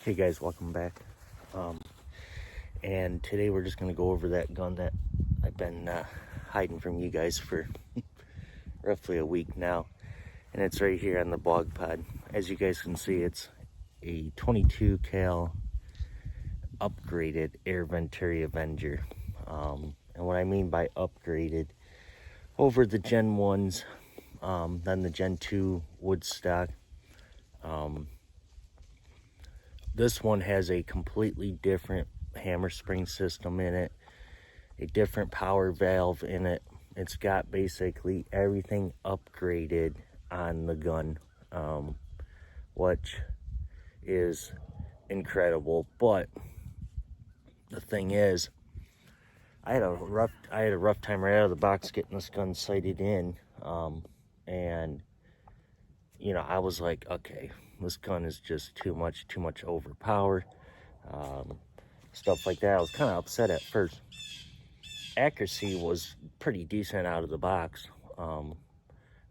Hey guys, welcome back. And today we're just going to go over that gun that I've been hiding from you guys for roughly a week now. And it's right here on the blog pod. As you guys can see, it's a 22 cal upgraded Air Venturi Avenger. And what I mean by upgraded, over the Gen 1s, then the Gen 2 Woodstock. This one has a completely different hammer spring system in it, a different power valve in it. It's got basically everything upgraded on the gun, which is incredible. But the thing is, I had a rough time right out of the box getting this gun sighted in, and you know, I was like, okay, this gun is just too much overpowered, stuff like that. I was kind of upset at first. Accuracy was pretty decent out of the box, but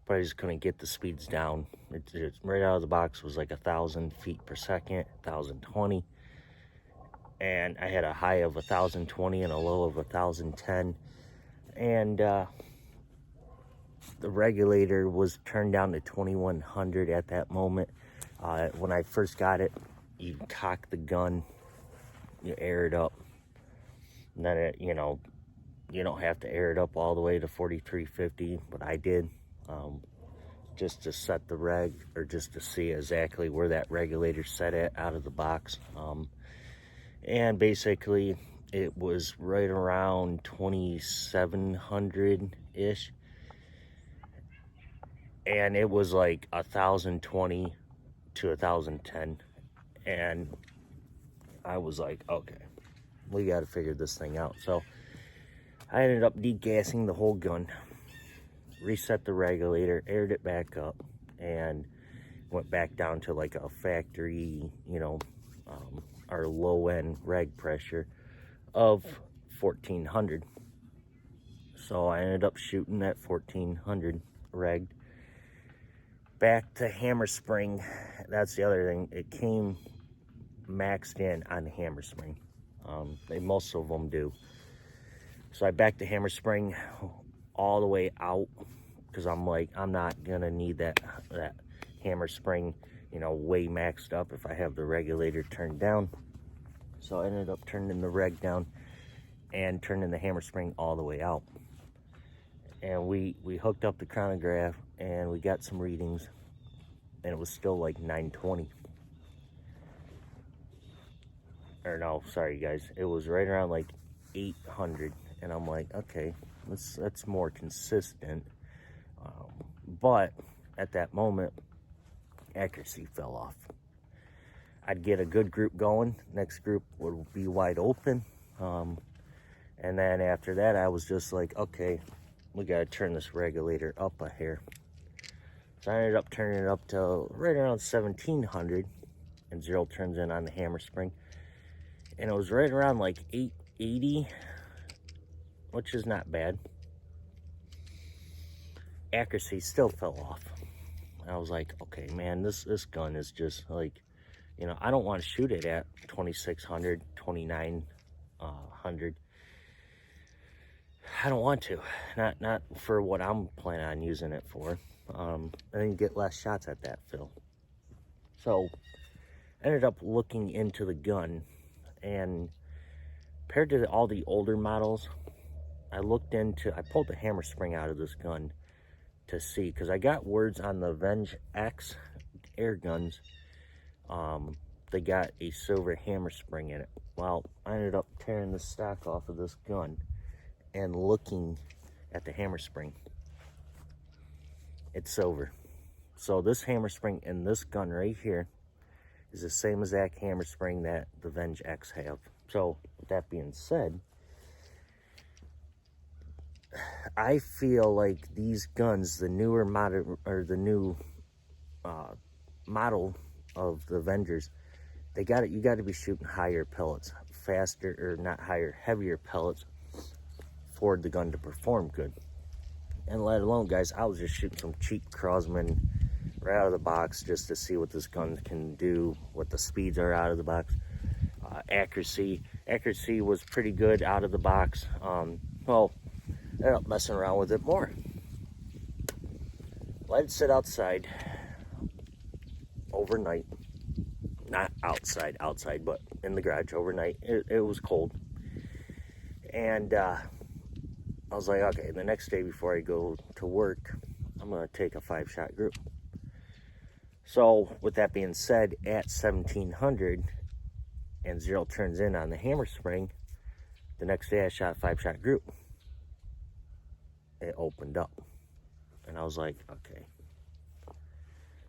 I just couldn't get the speeds down. It right out of the box was like 1,000 feet per second, 1,020, and I had a high of 1,020 and a low of 1,010, and the regulator was turned down to 2,100 at that moment. When I first got it, you cock the gun, you air it up, and then it, you know, you don't have to air it up all the way to 4,350, but I did, just to set the reg, or just to see exactly where that regulator set at out of the box. And basically it was right around 2,700-ish. And it was like 1,020 to 1,010. And I was like, okay, we got to figure this thing out. So I ended up degassing the whole gun, reset the regulator, aired it back up, and went back down to like a factory, you know, our low end reg pressure of 1,400. So I ended up shooting at 1,400 reg. Back to hammer spring. That's the other thing. It came maxed in on the hammer spring. Most of them do. So I backed the hammer spring all the way out, because I'm like, I'm not gonna need that hammer spring, you know, way maxed up if I have the regulator turned down. So I ended up turning the reg down and turning the hammer spring all the way out. And we hooked up the chronograph and we got some readings, and it was still like 920. Or no, sorry guys, it was right around like 800. And I'm like, okay, that's more consistent. But at that moment, accuracy fell off. I'd get a good group going, next group would be wide open, and then after that I was just like, okay, we got to turn this regulator up a hair. So I ended up turning it up to right around 1,700, and zero turns in on the hammer spring, and it was right around like 880, which is not bad. Accuracy still fell off. I was like, okay, man, this gun is just like, you know, I don't want to shoot it at 2,600, 2,900. I don't want to, not for what I'm planning on using it for. And then you get less shots at that fill. So I ended up looking into the gun, and compared to all the older models, I pulled the hammer spring out of this gun to see, because I got words on the AGEX'S air guns, they got a silver hammer spring in it. Well, I ended up tearing the stock off of this gun and looking at the hammer spring. It's silver. So this hammer spring in this gun right here is the same exact hammer spring that the AGEX'S have. So with that being said, I feel like these guns, the newer model, or the new model of the Avengers, you got to be shooting higher pellets, faster, or not higher, heavier pellets for the gun to perform good. And let alone, guys, I was just shooting some cheap Crosman right out of the box, just to see what this gun can do, what the speeds are out of the box. Accuracy was pretty good out of the box. Well, I ended up messing around with it more. Let it sit outside overnight. Not outside, but in the garage overnight. It was cold. And I was like, okay, the next day before I go to work, I'm going to take a 5-shot group. So with that being said, at 1700 and 0 turns in on the hammer spring, the next day I shot a 5-shot group. It opened up. And I was like, okay,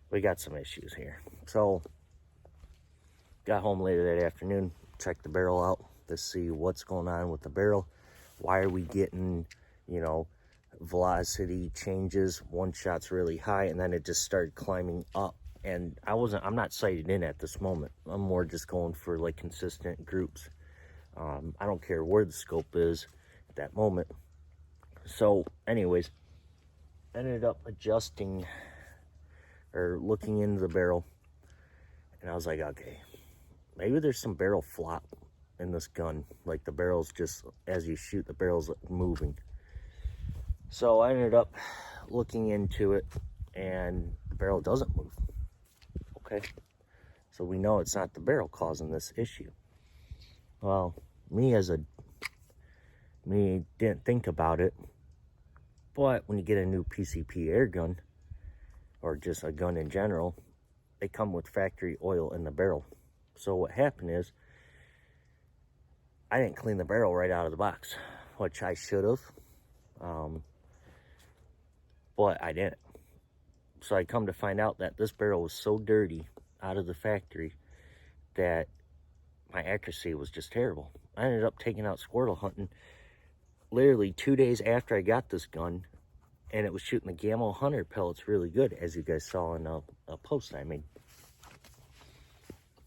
we got some issues here. So got home later that afternoon, checked the barrel out to see what's going on with the barrel. Why are we getting, you know, velocity changes? One shot's really high and then it just started climbing up. And I'm not sighted in at this moment. I'm more just going for like consistent groups. I don't care where the scope is at that moment. So anyways, ended up adjusting or looking into the barrel, and I was like, okay, maybe there's some barrel flop in this gun. Like the barrel's just, as you shoot, the barrel's moving. So I ended up looking into it, and the barrel doesn't move. Okay, so we know it's not the barrel causing this issue. Well, me didn't think about it, but when you get a new PCP air gun, or just a gun in general, they come with factory oil in the barrel. So what happened is, I didn't clean the barrel right out of the box, which I should have, but I didn't. So I come to find out that this barrel was so dirty out of the factory that my accuracy was just terrible. I ended up taking out squirrel hunting literally 2 days after I got this gun, and it was shooting the Gamma Hunter pellets really good, as you guys saw in a post I made.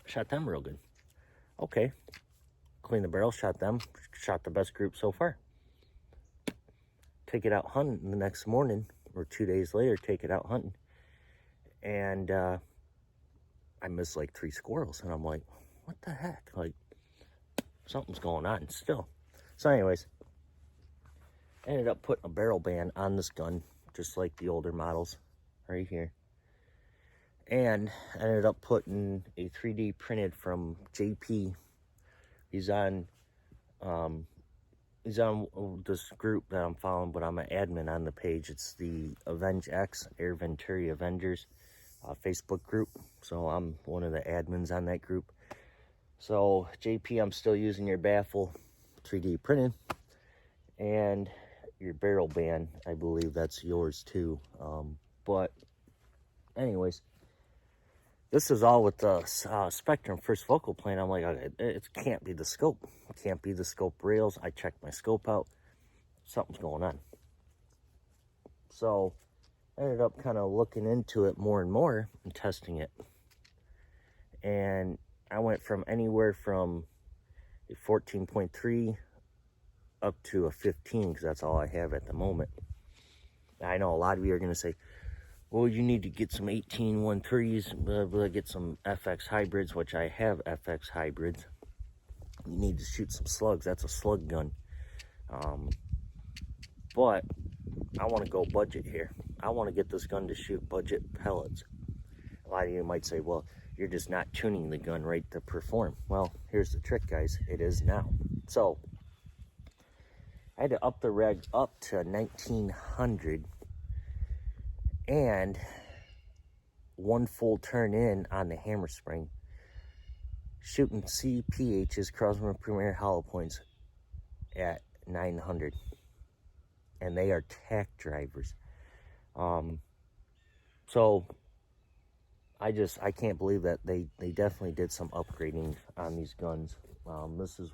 Shot them real good. Okay, cleaned the barrel, shot them, shot the best group so far. Take it out hunting the next morning, or 2 days later, take it out hunting, and I missed like 3 squirrels, and I'm like, what the heck? Like, something's going on still. So anyways, ended up putting a barrel band on this gun, just like the older models right here. And ended up putting a 3D printed from JP. He's on this group that I'm following, but I'm an admin on the page. It's the AGEX'S, Air Venturi Avengers Facebook group. So I'm one of the admins on that group. So JP, I'm still using your baffle 3D printed, and your barrel band, I believe that's yours too. But anyways, this is all with the Spectrum first focal plane. I'm like, okay, it can't be the scope. It can't be the scope rails. I checked my scope out. Something's going on. So I ended up kind of looking into it more and more and testing it. And I went from anywhere from a 14.3 up to a 15, because that's all I have at the moment. I know a lot of you are going to say, well, you need to get some 18-1.3s, get some FX hybrids, which I have FX hybrids. You need to shoot some slugs. That's a slug gun. But I want to go budget here. I want to get this gun to shoot budget pellets. A lot of you might say, well, you're just not tuning the gun right to perform. Well, here's the trick, guys. It is now. So I had to up the reg up to 1900 and one full turn in on the hammer spring, shooting CPH's, Crosman Premier Hollow Points, at 900, and they are tack drivers. So I can't believe that they definitely did some upgrading on these guns. This is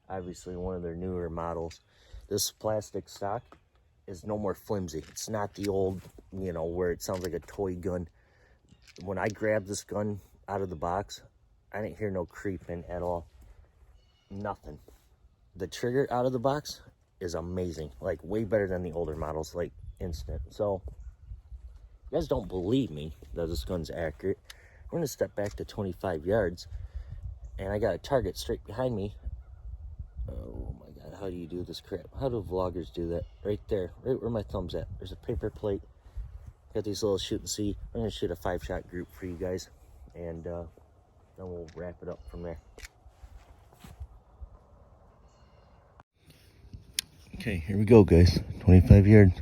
obviously one of their newer models. This plastic stock is no more flimsy. It's not the old, where it sounds like a toy gun. When I grabbed this gun out of the box, I didn't hear no creeping at all. Nothing. The trigger out of the box is amazing. Like, way better than the older models, like instant. So you guys don't believe me that this gun's accurate, we're gonna step back to 25 yards, and I got a target straight behind me. Oh my God, how do you do this crap? How do vloggers do that? Right there, right where my thumb's at. There's a paper plate. Got these little shoot and see. I'm gonna shoot a 5-shot group for you guys, and then we'll wrap it up from there. Okay, here we go, guys. 25 yards.